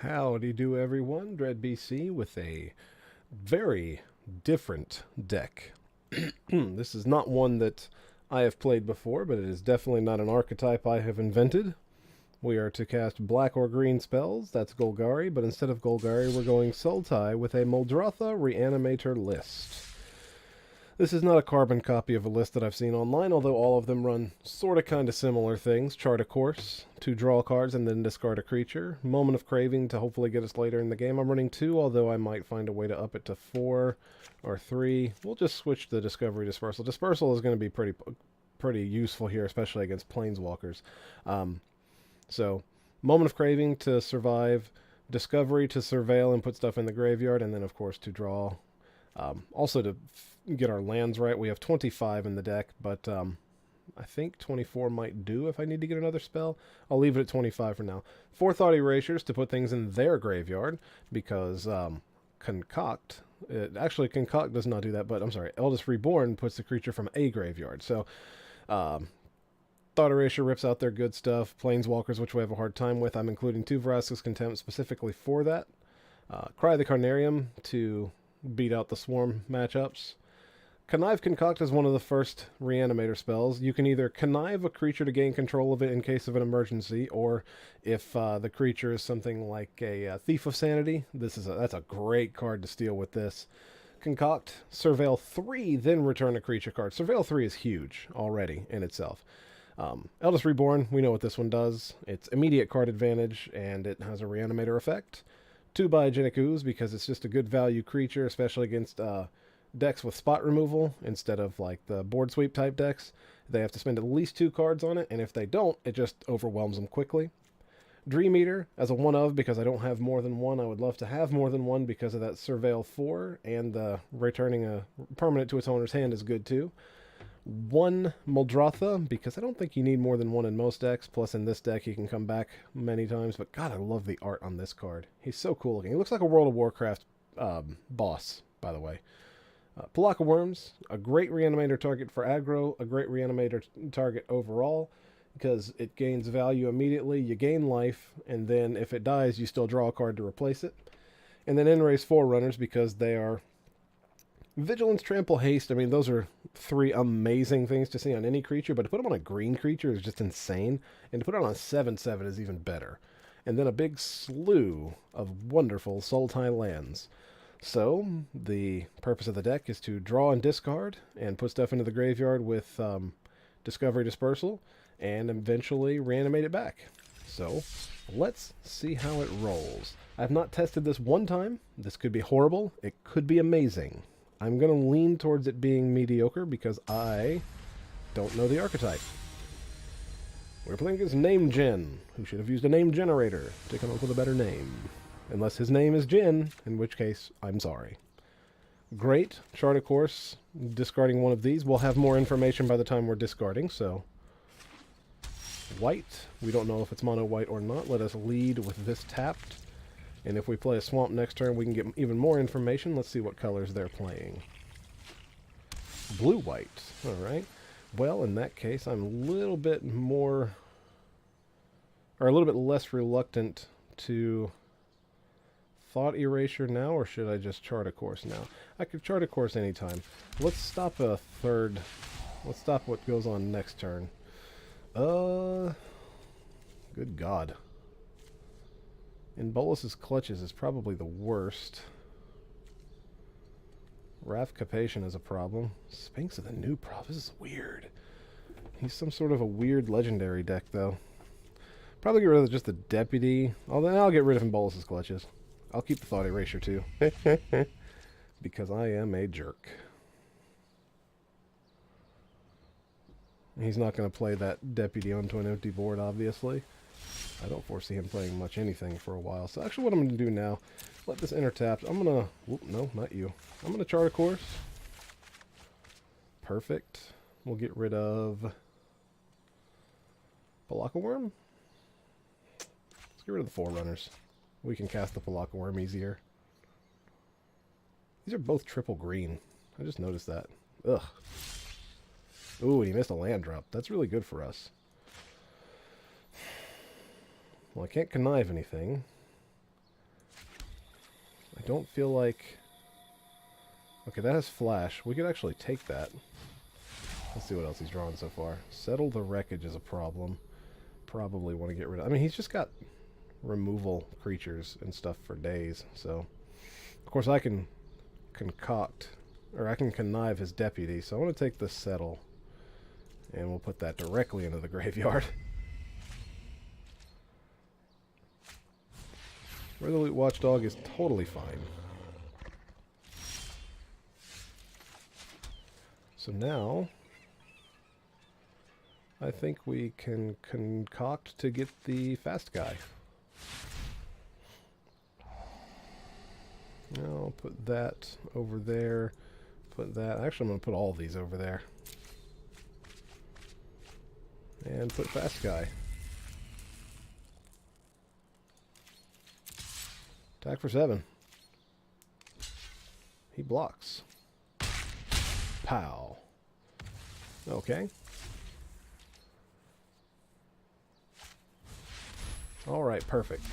Howdy do everyone, Dread BC with a very different deck. This is not one that I have played before, but it is definitely not an archetype I have invented. We are to cast black or green spells, that's Golgari, but instead of Golgari we're going Sultai with a Muldrotha Reanimator list. This is not a carbon copy of a list that I've seen online, although all of them run sort of kind of similar things. Chart a course, to draw cards and then discard a creature. Moment of Craving to hopefully get us later in the game. I'm running 2, although I might find a way to up it to 4 or 3. We'll just switch to Discovery Dispersal. Dispersal is going to be pretty useful here, especially against Planeswalkers. So, Moment of Craving to survive, Discovery to surveil and put stuff in the graveyard, and then of course to draw. Also to get our lands right, we have 25 in the deck, but I think 24 might do if I need to get another spell. I'll leave it at 25 for now. 4 Thought Erasures to put things in their graveyard, because Concoct, actually Concoct does not do that, but I'm sorry, Eldest Reborn puts the creature from a graveyard. So Thought Erasure rips out their good stuff. Planeswalkers, which we have a hard time with. I'm including 2 Vraska's Contempt specifically for that. Cry the Carnarium to beat out the Swarm matchups. Connive Concoct is one of the first Reanimator spells. You can either connive a creature to gain control of it in case of an emergency, or if the creature is something like a Thief of Sanity, that's a great card to steal with this. Concoct, Surveil 3, then return a creature card. Surveil 3 is huge already in itself. Eldest Reborn, we know what this one does. It's immediate card advantage, and it has a Reanimator effect. 2 Biogenic Ooze, because it's just a good value creature, especially against decks with spot removal instead of like the board sweep type decks. They have to spend at least 2 cards on it, and if they don't, it just overwhelms them quickly. Dream Eater as a one of, because I don't have more than one. I would love to have more than one because of that Surveil 4, and returning a permanent to its owner's hand is good too. 1 Muldrotha, because I don't think you need more than 1 in most decks, plus in this deck he can come back many times, but god, I love the art on this card. He's so cool looking. He looks like a World of Warcraft boss, by the way. Pelakka Wurms, a great Reanimator target for aggro, a great Reanimator target overall, because it gains value immediately, you gain life, and then if it dies, you still draw a card to replace it. And then End-Raze Forerunners, because they are Vigilance, Trample, Haste. I mean, those are 3 amazing things to see on any creature, but to put them on a green creature is just insane, and to put it on a 7/7 is even better. And then a big slew of wonderful Sultai lands. So, the purpose of the deck is to draw and discard, and put stuff into the graveyard with Discovery Dispersal, and eventually reanimate it back. So, let's see how it rolls. I have not tested this one time. This could be horrible. It could be amazing. I'm going to lean towards it being mediocre because I don't know the archetype. We're playing against Name Gen, who should have used a name generator to come up with a better name. Unless his name is Jin, in which case, I'm sorry. Great. Chart a course. Discarding one of these. We'll have more information by the time we're discarding, so... White. We don't know if it's mono white or not. Let us lead with this tapped. And if we play a swamp next turn, we can get even more information. Let's see what colors they're playing. Blue-white. Alright. Well, in that case, I'm a little bit more... or a little bit less reluctant to... Thought Erasure now, or should I just chart a course now? I could chart a course anytime. Let's stop a third... Let's stop what goes on next turn. Good God. In Bolus's Clutches is probably the worst. Wrath Capation is a problem. Sphinx of the New Prop. This is weird. He's some sort of a weird legendary deck, though. Probably get rid of just the Deputy. Although I'll get rid of Bolus's Clutches. I'll keep the Thought Erasure, too. Because I am a jerk. He's not going to play that Deputy onto an empty board, obviously. I don't foresee him playing much anything for a while. So actually what I'm going to do now, let this enter tapped. I'm going to... Whoop, no, not you. I'm going to chart a course. Perfect. We'll get rid of... Pelakka Wurm? Let's get rid of the Forerunners. We can cast the Pelakka Wurm easier. These are both triple green. I just noticed that. Ugh. Ooh, and he missed a land drop. That's really good for us. Well, I can't connive anything. I don't feel like... Okay, that has flash. We could actually take that. Let's see what else he's drawn so far. Settle the Wreckage is a problem. Probably want to get rid of... I mean, he's just got removal creatures and stuff for days, so... Of course, I can concoct... Or I can connive his deputy, so I want to take the Settle. And we'll put that directly into the graveyard. Resolute Watchdog is totally fine. So now, I think we can concoct to get the fast guy. I'll put that over there. Put that. Actually, I'm going to put all these over there. And put fast guy. Attack for 7. He blocks. Pow. Okay. Alright, perfect.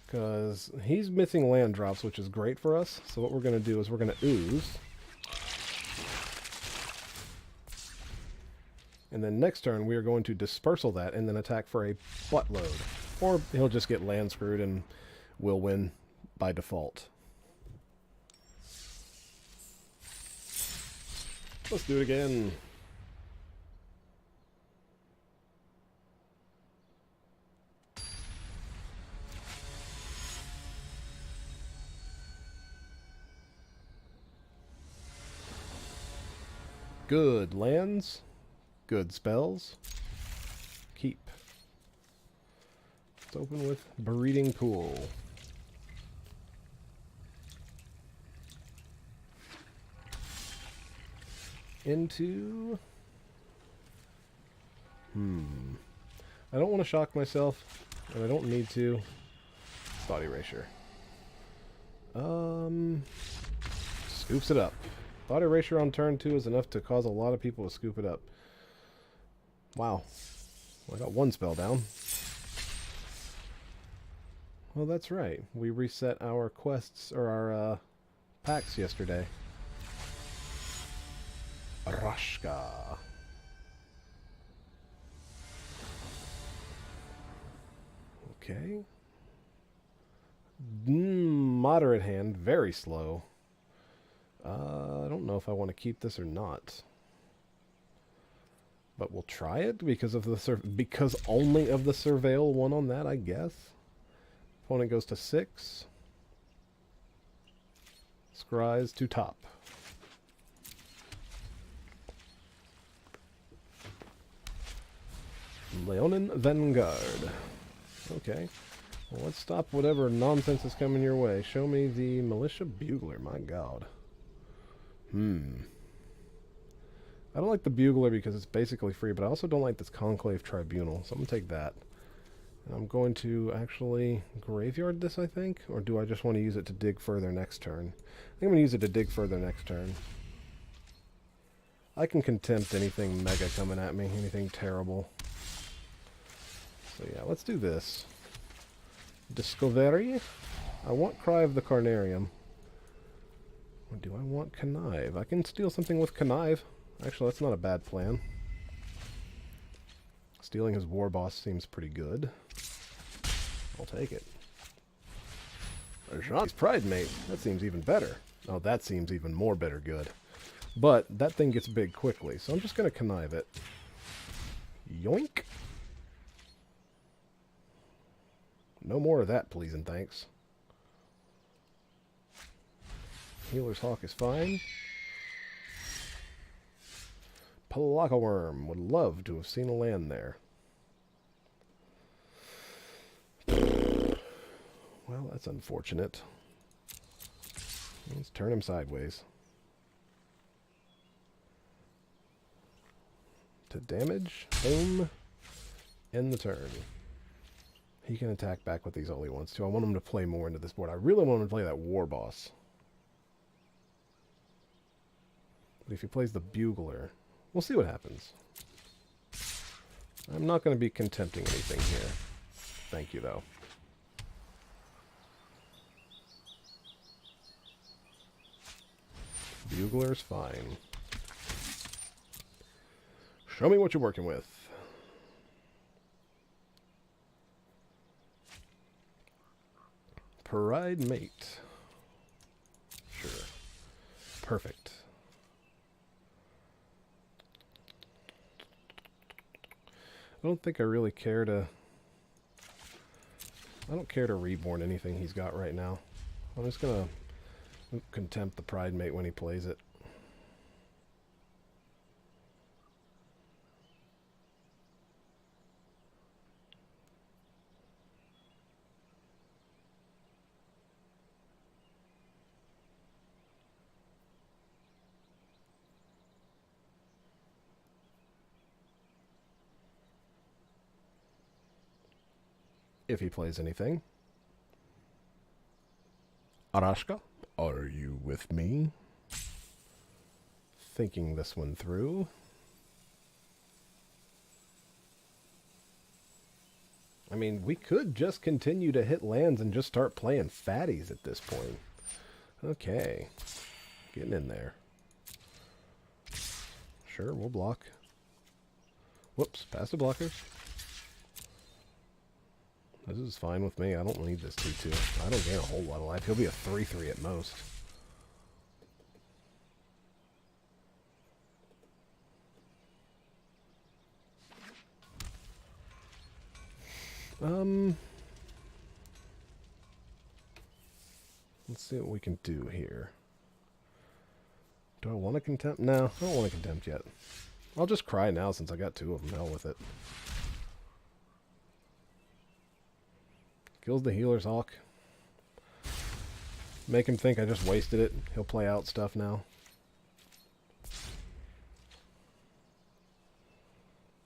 Because he's missing land drops, which is great for us. So what we're going to do is we're going to ooze. And then next turn we are going to dispersal that and then attack for a buttload. Or he'll just get land screwed and we'll win by default. Let's do it again. Good lands. Good spells. Keep. Let's open with Breeding Pool. Into... I don't want to shock myself, and I don't need to. Thought Erasure. Scoops it up. Thought Erasure on turn 2 is enough to cause a lot of people to scoop it up. Wow. Well, I got one spell down. Well, that's right. We reset our quests, or our packs yesterday. Vraska. Okay. Moderate hand, very slow. I don't know if I want to keep this or not. But we'll try it because of the because only of the Surveil one on that, I guess. Opponent goes to 6. Scries to top. Leonin Vanguard. Okay. Well, let's stop whatever nonsense is coming your way. Show me the Militia Bugler, my god. I don't like the Bugler because it's basically free, but I also don't like this Conclave Tribunal, so I'm going to take that. And I'm going to actually graveyard this, I think? Or do I just want to use it to dig further next turn? I think I'm going to use it to dig further next turn. I can contempt anything mega coming at me, anything terrible. So yeah, let's do this. Discovery. I want Cry of the Carnarium. Or do I want Connive? I can steal something with Connive. Actually, that's not a bad plan. Stealing his war boss seems pretty good. I'll take it. Jean's Pride Mate. That seems even better. Oh, that seems even more better good. But that thing gets big quickly, so I'm just going to Connive it. Yoink! No more of that, please and thanks. Healer's Hawk is fine. Pelakka Wurm. Would love to have seen a land there. Well, that's unfortunate. Let's turn him sideways. To damage. Boom. End the turn. He can attack back with these all he wants to. I want him to play more into this board. I really want him to play that war boss. But if he plays the Bugler, we'll see what happens. I'm not going to be contempting anything here. Thank you, though. Bugler's fine. Show me what you're working with. Pride Mate. Sure. Perfect. I don't think I really care to... I don't care to reborn anything he's got right now. I'm just gonna contempt the Pride Mate when he plays it. If he plays anything. Vraska, are you with me? Thinking this one through. I mean, we could just continue to hit lands and just start playing fatties at this point. Okay. Getting in there. Sure, we'll block. Whoops, past the blockers. This is fine with me. I don't need this 2-2. I don't gain a whole lot of life. He'll be a 3-3 at most. Let's see what we can do here. Do I want to contempt? No, I don't want to contempt yet. I'll just cry now since I got 2 of them. Hell with it. Kills the Healer's Hawk. Make him think I just wasted it. He'll play out stuff now.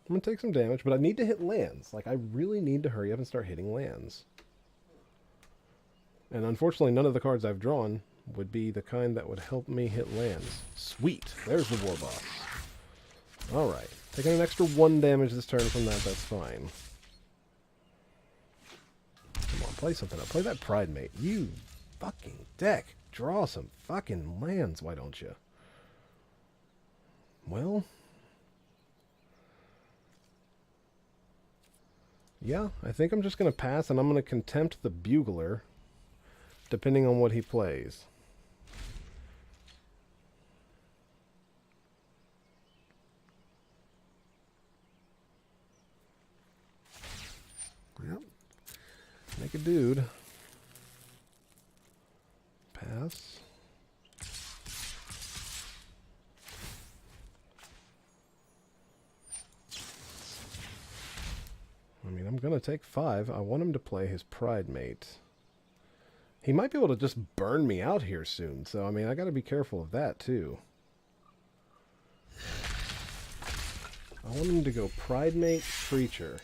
I'm going to take some damage, but I need to hit lands. Like, I really need to hurry up and start hitting lands. And unfortunately, none of the cards I've drawn would be the kind that would help me hit lands. Sweet. There's the War Boss. Alright. Taking an extra 1 damage this turn from that, that's fine. Come on, play something up. Play that Pride Mate. You fucking deck. Draw some fucking lands, why don't you? Well... yeah, I think I'm just going to pass, and I'm going to contempt the Bugler, depending on what he plays. Yep. Make a dude. Pass. I mean, I'm going to take 5. I want him to play his Pride Mate. He might be able to just burn me out here soon, so, I mean, I got to be careful of that, too. I want him to go Pride Mate, Creature.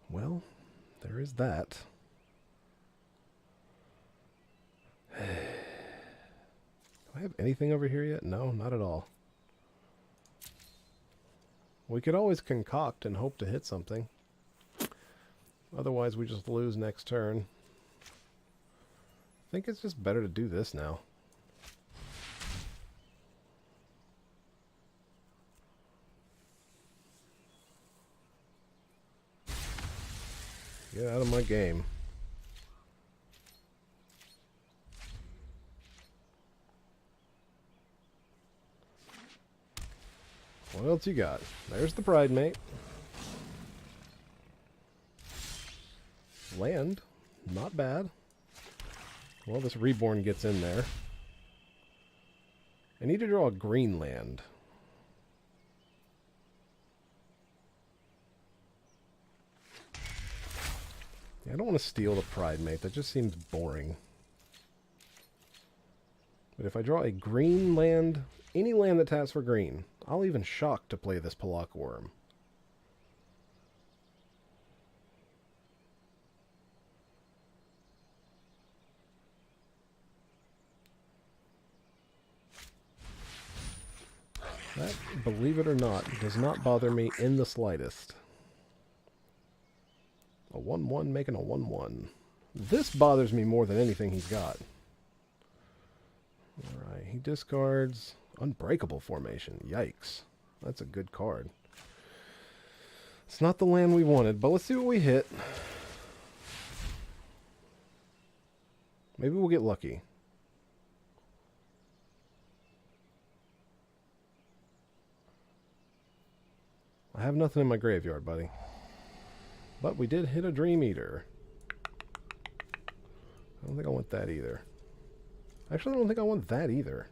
Well, there is that. Do I have anything over here yet? No, not at all. We could always concoct and hope to hit something. Otherwise, we just lose next turn. I think it's just better to do this now. Get out of my game. What else you got? There's the Pride Mate. Land. Not bad. Well, this Reborn gets in there. I need to draw a green land. Yeah, I don't want to steal the Pride Mate. That just seems boring. But if I draw a green land, any land that taps for green, I'll even shock to play this Pelakka Wurm. That, believe it or not, does not bother me in the slightest. A 1-1 making a 1-1. This bothers me more than anything he's got. Alright, he discards Unbreakable Formation. Yikes. That's a good card. It's not the land we wanted, but let's see what we hit. Maybe we'll get lucky. I have nothing in my graveyard, buddy. But we did hit a Dream Eater. I don't think I want that either. Actually, I don't think I want that either.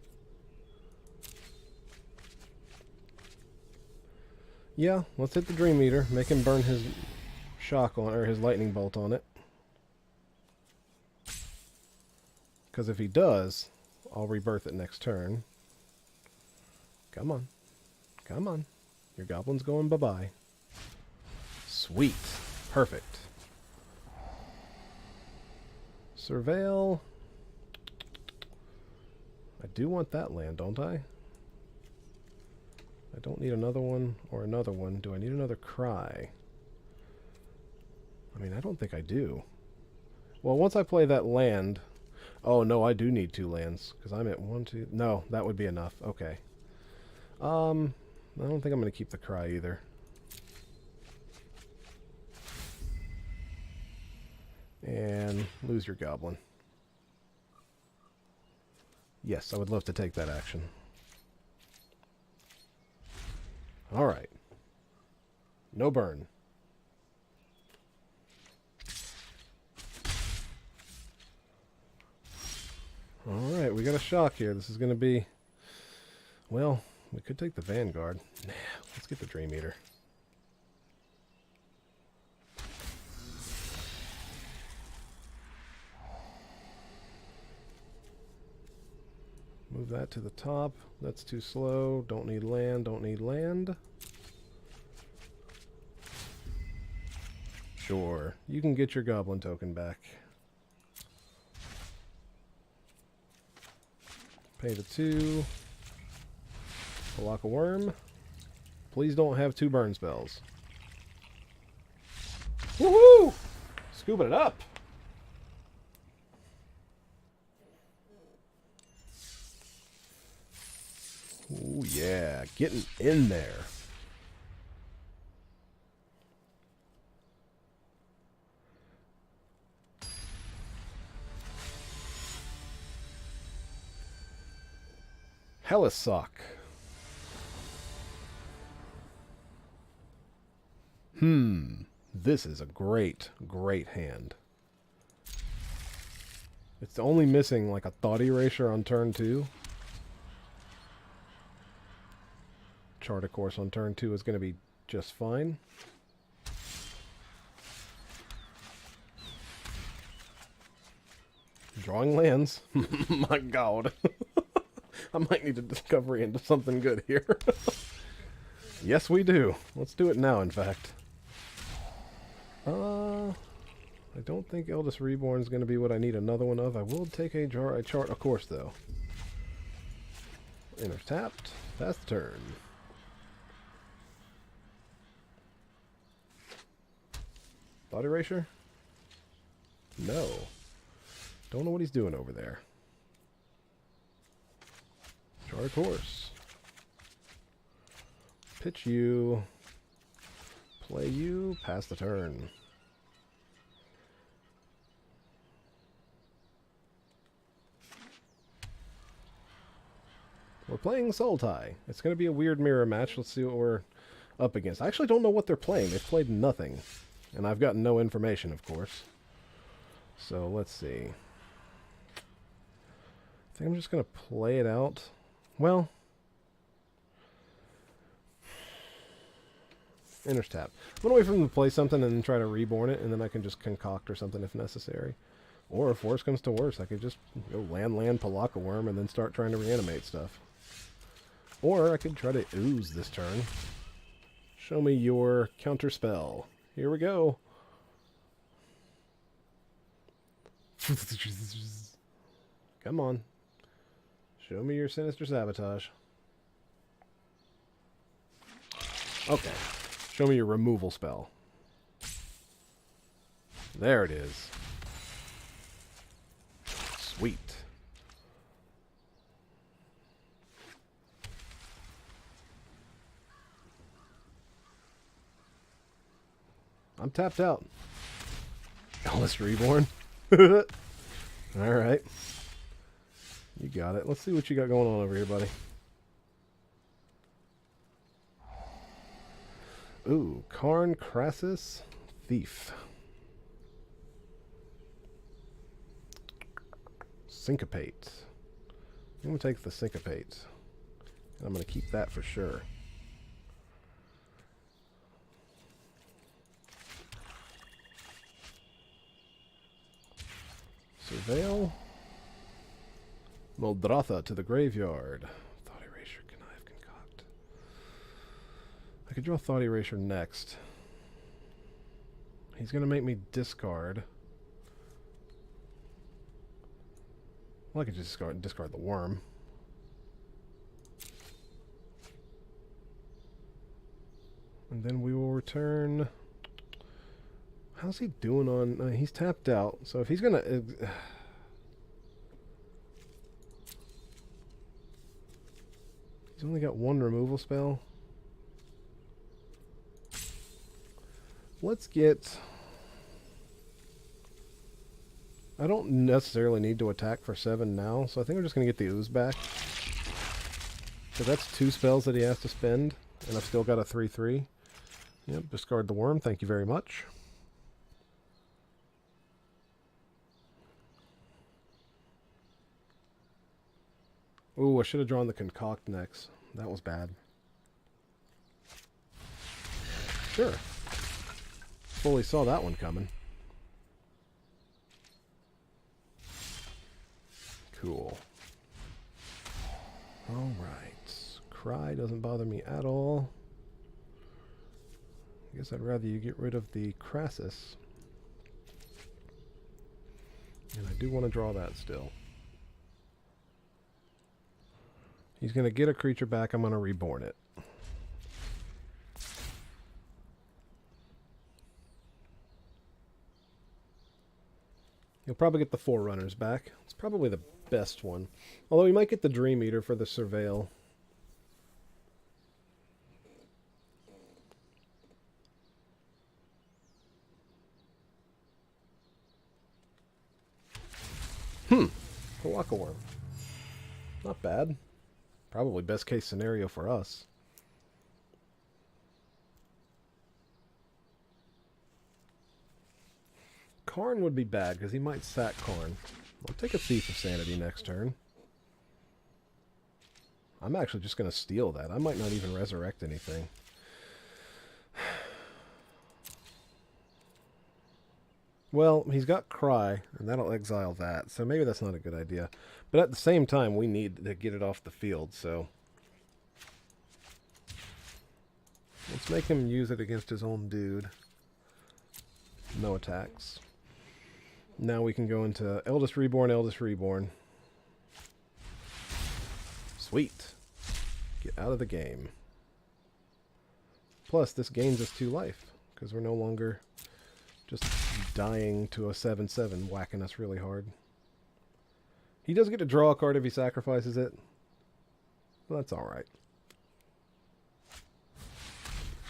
Yeah, let's hit the Dream Eater. Make him burn his shock on, or his lightning bolt on it. Because if he does, I'll rebirth it next turn. Come on. Come on. Your goblin's going bye-bye. Sweet. Perfect. Surveil. I do want that land, don't I? I don't need another one or another one. Do I need another Cry? I mean, I don't think I do. Well, once I play that land... Oh, no, I do need 2 lands. Because I'm at 1, 2... No, that would be enough. Okay. I don't think I'm going to keep the Cry either. And lose your goblin. Yes, I would love to take that action. Alright. No burn. Alright, we got a shock here. This is going to be... Well, we could take the Vanguard. Nah, let's get the Dream Eater. Move that to the top. That's too slow. Don't need land. Don't need land. Sure. You can get your goblin token back. Pay the 2. Pelakka Wurm. Please don't have 2 burn spells. Woohoo! Scooping it up. Ooh, yeah. Getting in there. Hellisock. This is a great, great hand. It's only missing like a Thought Erasure on turn 2. Chart, of course, on turn 2 is going to be just fine. Drawing lands. My God. I might need to discovery into something good here. Yes, we do. Let's do it now, in fact. I don't think Eldest Reborn is going to be what I need another one of. I will take a chart, of course, though. Enter tapped. Pass the turn. Thought Erasure? No. Don't know what he's doing over there. Chart course. Pitch you. Play you. Pass the turn. We're playing Sultai. It's going to be a weird mirror match. Let's see what we're up against. I actually don't know what they're playing. They've played nothing. And I've gotten no information, of course. So, let's see. I think I'm just going to play it out. Well, Enter's tap. I'm going to wait for them to play something and then try to reborn it, and then I can just concoct or something if necessary. Or if worse comes to worse, I could just go land, Pelakka Wurm, and then start trying to reanimate stuff. Or I could try to ooze this turn. Show me your counter spell. Here we go. Come on. Show me your Sinister Sabotage. Okay. Show me your removal spell. There it is. Sweet. I'm tapped out. Eldest Reborn. Alright. You got it. Let's see what you got going on over here, buddy. Ooh, Karn Crassus Thief. Syncopate. I'm going to take the Syncopate. I'm going to keep that for sure. Surveil. Muldrotha to the graveyard. Thought Erasure, Connive, Concoct. I could draw Thought Erasure next. He's going to make me discard. Well, I could just discard the worm. And then we will return... How's he doing on... he's tapped out, so if he's going to... he's only got one removal spell. Let's get... I don't necessarily need to attack for 7 now, so I think we're just going to get the Ooze back. So that's 2 spells that he has to spend, and I've still got a 3/3. Yep, discard the worm, thank you very much. Ooh, I should have drawn the Concoct next. That was bad. Sure. Fully saw that one coming. Cool. Alright. Cry doesn't bother me at all. I guess I'd rather you get rid of the Crassus. And I do want to draw that still. He's going to get a creature back. I'm going to reborn it. You'll probably get the Forerunners back. It's probably the best one. Although we might get the Dream Eater for the Surveil. Pelakka Wurm. Not bad. Probably best case scenario for us. Karn would be bad because he might sack Karn. I'll take a Thief of Sanity next turn. I'm actually just going to steal that. I might not even resurrect anything. Well, he's got Cry, and that'll exile that, so maybe that's not a good idea. But at the same time, we need to get it off the field, so... let's make him use it against his own dude. No attacks. Now we can go into Eldest Reborn, Eldest Reborn. Sweet. Get out of the game. Plus, this gains us 2 life, because we're no longer just dying to a 7/7, whacking us really hard. He does get to draw a card if he sacrifices it. Well, that's alright.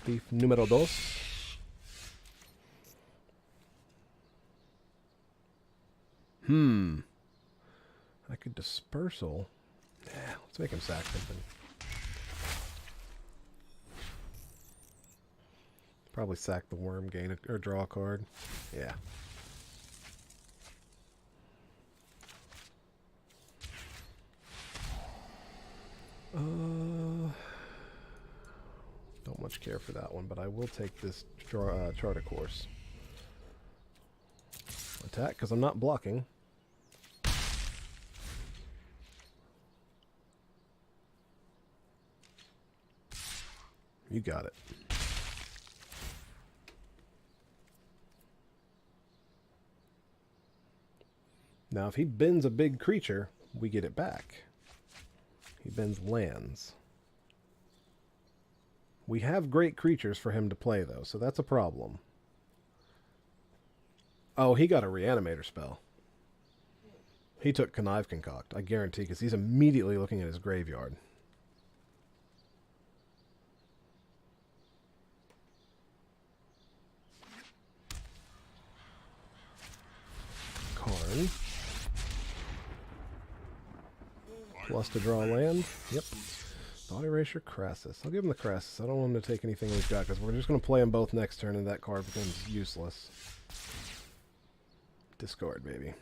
Thief numero 2. I could Dispersal. Yeah, let's make him sack something. Probably sack the worm, gain a, or draw a card. Yeah. Don't much care for that one, but I will take this Charter Course. Attack, because I'm not blocking. You got it. Now, if he bends a big creature, we get it back. He bends lands. We have great creatures for him to play, though, so that's a problem. Oh, he got a Reanimator spell. He took Connive Concoct, I guarantee, because he's immediately looking at his graveyard. Karn. Plus to draw land. Yep. Thought Erasure, Crassus. I'll give him the Crassus. I don't want him to take anything he's got, because we're just going to play them both next turn, and that card becomes useless. Discard, baby.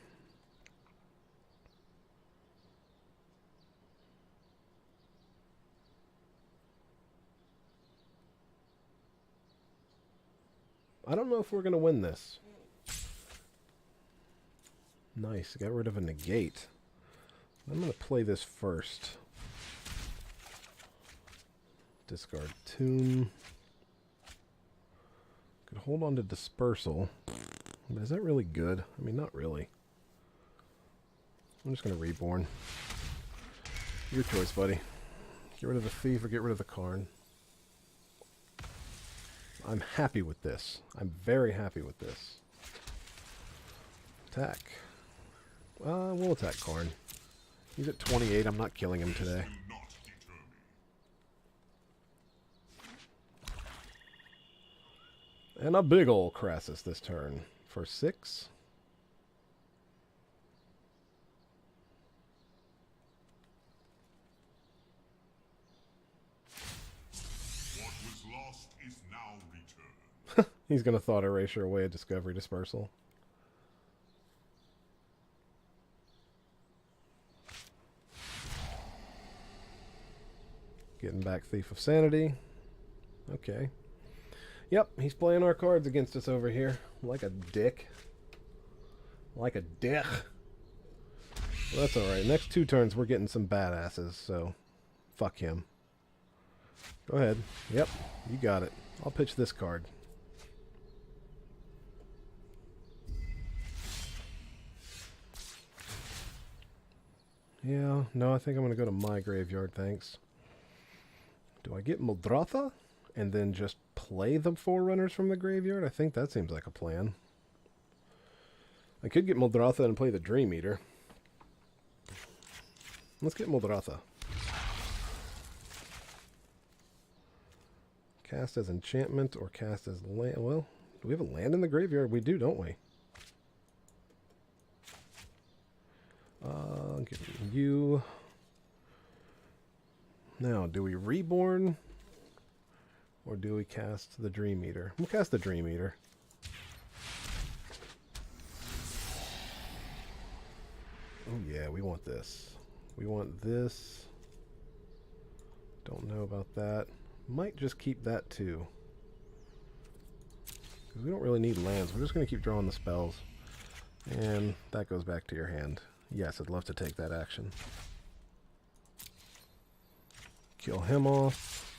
I don't know if we're going to win this. Nice. Got rid of a negate. I'm going to play this first. Discard Tomb. Could hold on to Dispersal. But is that really good? I mean, not really. I'm just going to Reborn. Your choice, buddy. Get rid of the Thief or get rid of the Karn. I'm happy with this. I'm very happy with this. Attack. We'll attack Karn. He's at 28. I'm not killing him today. And a big ol' Crassus this turn for 6. What was lost is now returned. He's going to Thought Erasure away a Discovery Dispersal. Getting back Thief of Sanity. Okay. Yep, he's playing our cards against us over here. Like a dick. Like a dick. Well, that's alright. Next 2 turns, we're getting some badasses, so fuck him. Go ahead. Yep, you got it. I'll pitch this card. Yeah, no, I think I'm going to go to my graveyard, thanks. Do I get Muldrotha and then just play the Forerunners from the graveyard? I think that seems like a plan. I could get Muldrotha and play the Dream Eater. Let's get Muldrotha. Cast as enchantment or cast as land. Well, do we have a land in the graveyard? We do, don't we? I'll give you. Now, do we Reborn? Or do we cast the Dream Eater? We'll cast the Dream Eater. Oh yeah, we want this. We want this. Don't know about that. Might just keep that too. Because we don't really need lands. We're just going to keep drawing the spells. And that goes back to your hand. Yes, I'd love to take that action. Kill him off.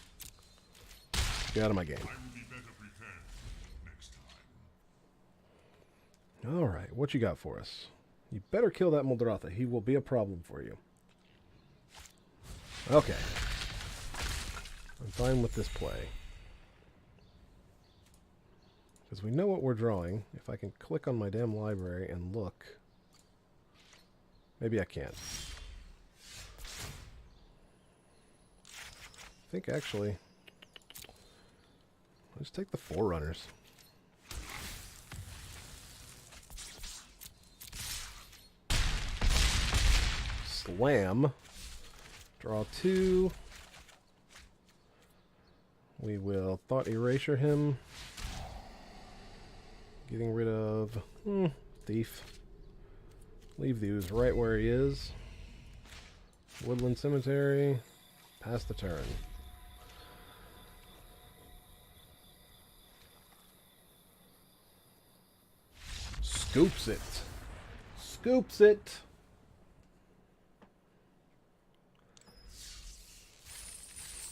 Get out of my game. Alright, what you got for us? You better kill that Muldrotha. He will be a problem for you. Okay. I'm fine with this play. Because we know what we're drawing. If I can click on my damn library and look. Maybe I can't. I think actually, let's take the Forerunners. Slam. Draw 2. We will Thought Erasure him. Getting rid of Thief. Leave the Ooze right where he is. Woodland Cemetery. Pass the turn. Scoops it. Scoops it.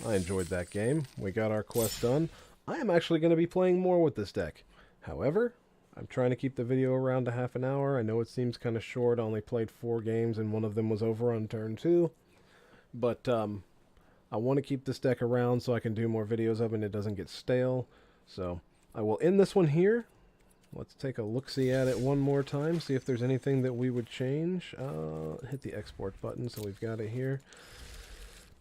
I enjoyed that game. We got our quest done. I am actually going to be playing more with this deck. However, I'm trying to keep the video around a half an hour. I know it seems kind of short. I only played 4 games and one of them was over on turn 2. But I'm I want to keep this deck around so I can do more videos of it and it doesn't get stale. So I will end this one here. Let's take a look-see at it one more time, see if there's anything that we would change. Hit the export button so we've got it here.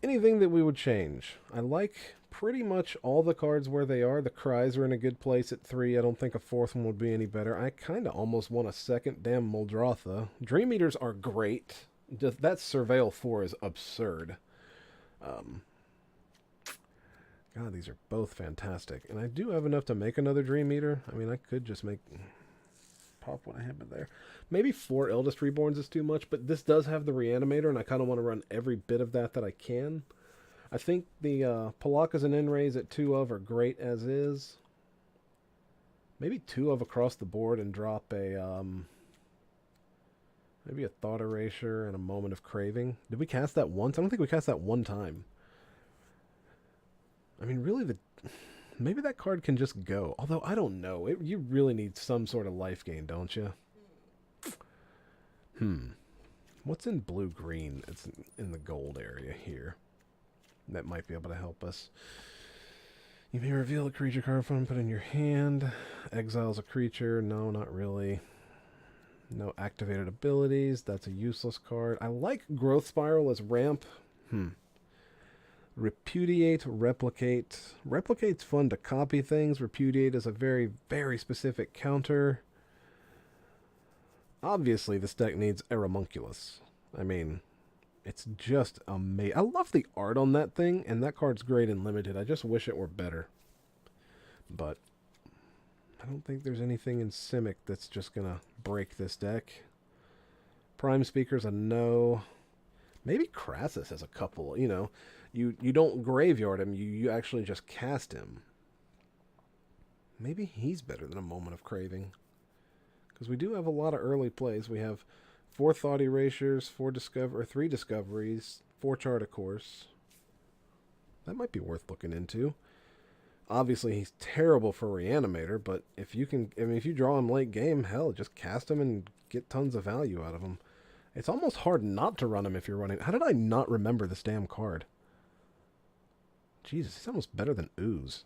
Anything that we would change. I like pretty much all the cards where they are. The cries are in a good place at 3. I don't think a 4th one would be any better. I kind of almost want a 2nd damn Muldrotha. Dream Eaters are great. That Surveil 4 is absurd. God, these are both fantastic. And I do have enough to make another Dream Eater. I mean, I could just pop what I have in there. Maybe 4 Eldest Reborns is too much, but this does have the Reanimator, and I kind of want to run every bit of that I can. I think the Pelakkas and End-Raze at 2 of are great as is. Maybe 2 of across the board and drop a... maybe a Thought Erasure and a Moment of Craving. Did we cast that once? I don't think we cast that one time. I mean, really, maybe that card can just go. Although, I don't know. You really need some sort of life gain, don't you? What's in blue-green? It's in the gold area here. That might be able to help us. You may reveal a creature card from and put in your hand. Exiles a creature. No, not really. No activated abilities. That's a useless card. I like Growth Spiral as ramp. Repudiate, Replicate. Replicate's fun to copy things. Repudiate is a very, very specific counter. Obviously, this deck needs Aeromunculus. I mean, it's just amazing. I love the art on that thing, and that card's great in Limited. I just wish it were better. But I don't think there's anything in Simic that's just going to break this deck. Prime Speaker's a no. Maybe Crassus has a couple, you know. You don't graveyard him, you actually just cast him. Maybe he's better than a Moment of Craving. Because we do have a lot of early plays. We have 4 Thought Erasures, 3 Discoveries, 4 Chart a Course. That might be worth looking into. Obviously, he's terrible for Reanimator, but if you can, I mean, if you draw him late game, hell, just cast him and get tons of value out of him. It's almost hard not to run him if you're running. How did I not remember this damn card? Jesus, he's almost better than Ooze.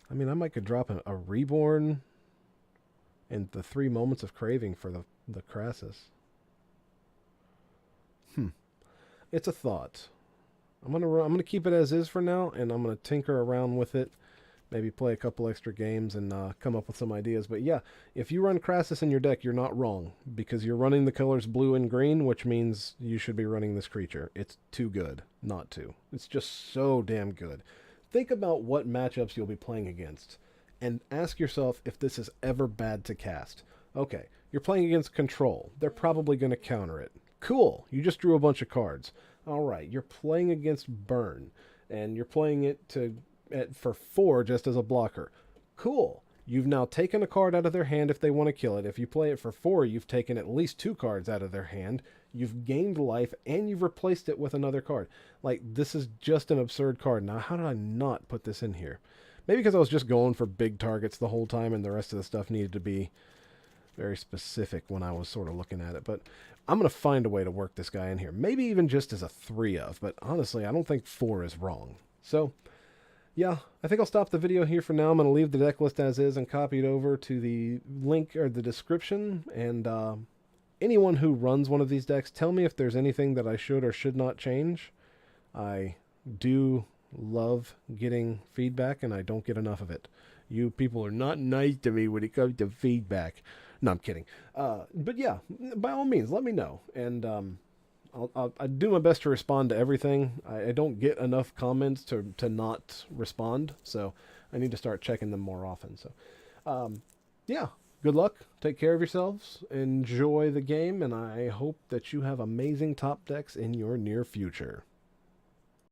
I mean, I might could drop a Reborn and the 3 Moments of Craving for the Crassus. It's a thought. I'm gonna keep it as is for now, and I'm gonna tinker around with it. Maybe play a couple extra games and come up with some ideas. But yeah, if you run Crassus in your deck, you're not wrong. Because you're running the colors blue and green, which means you should be running this creature. It's too good not to. It's just so damn good. Think about what matchups you'll be playing against. And ask yourself if this is ever bad to cast. Okay, you're playing against Control. They're probably going to counter it. Cool, you just drew a bunch of cards. Alright, you're playing against Burn. And you're playing it for 4 just as a blocker. Cool. You've now taken a card out of their hand if they want to kill it. If you play it for 4, you've taken at least 2 cards out of their hand. You've gained life, and you've replaced it with another card. Like, this is just an absurd card. Now, how did I not put this in here? Maybe because I was just going for big targets the whole time, and the rest of the stuff needed to be very specific when I was sort of looking at it. But I'm going to find a way to work this guy in here. Maybe even just as a 3 of, but honestly, I don't think 4 is wrong. So yeah, I think I'll stop the video here for now. I'm going to leave the deck list as is and copy it over to the link or the description. And anyone who runs one of these decks, tell me if there's anything that I should or should not change. I do love getting feedback, and I don't get enough of it. You people are not nice to me when it comes to feedback. No, I'm kidding. But yeah, by all means, let me know. And I'll do my best to respond to everything. I don't get enough comments to not respond, so I need to start checking them more often. So, yeah, good luck. Take care of yourselves. Enjoy the game, and I hope that you have amazing top decks in your near future.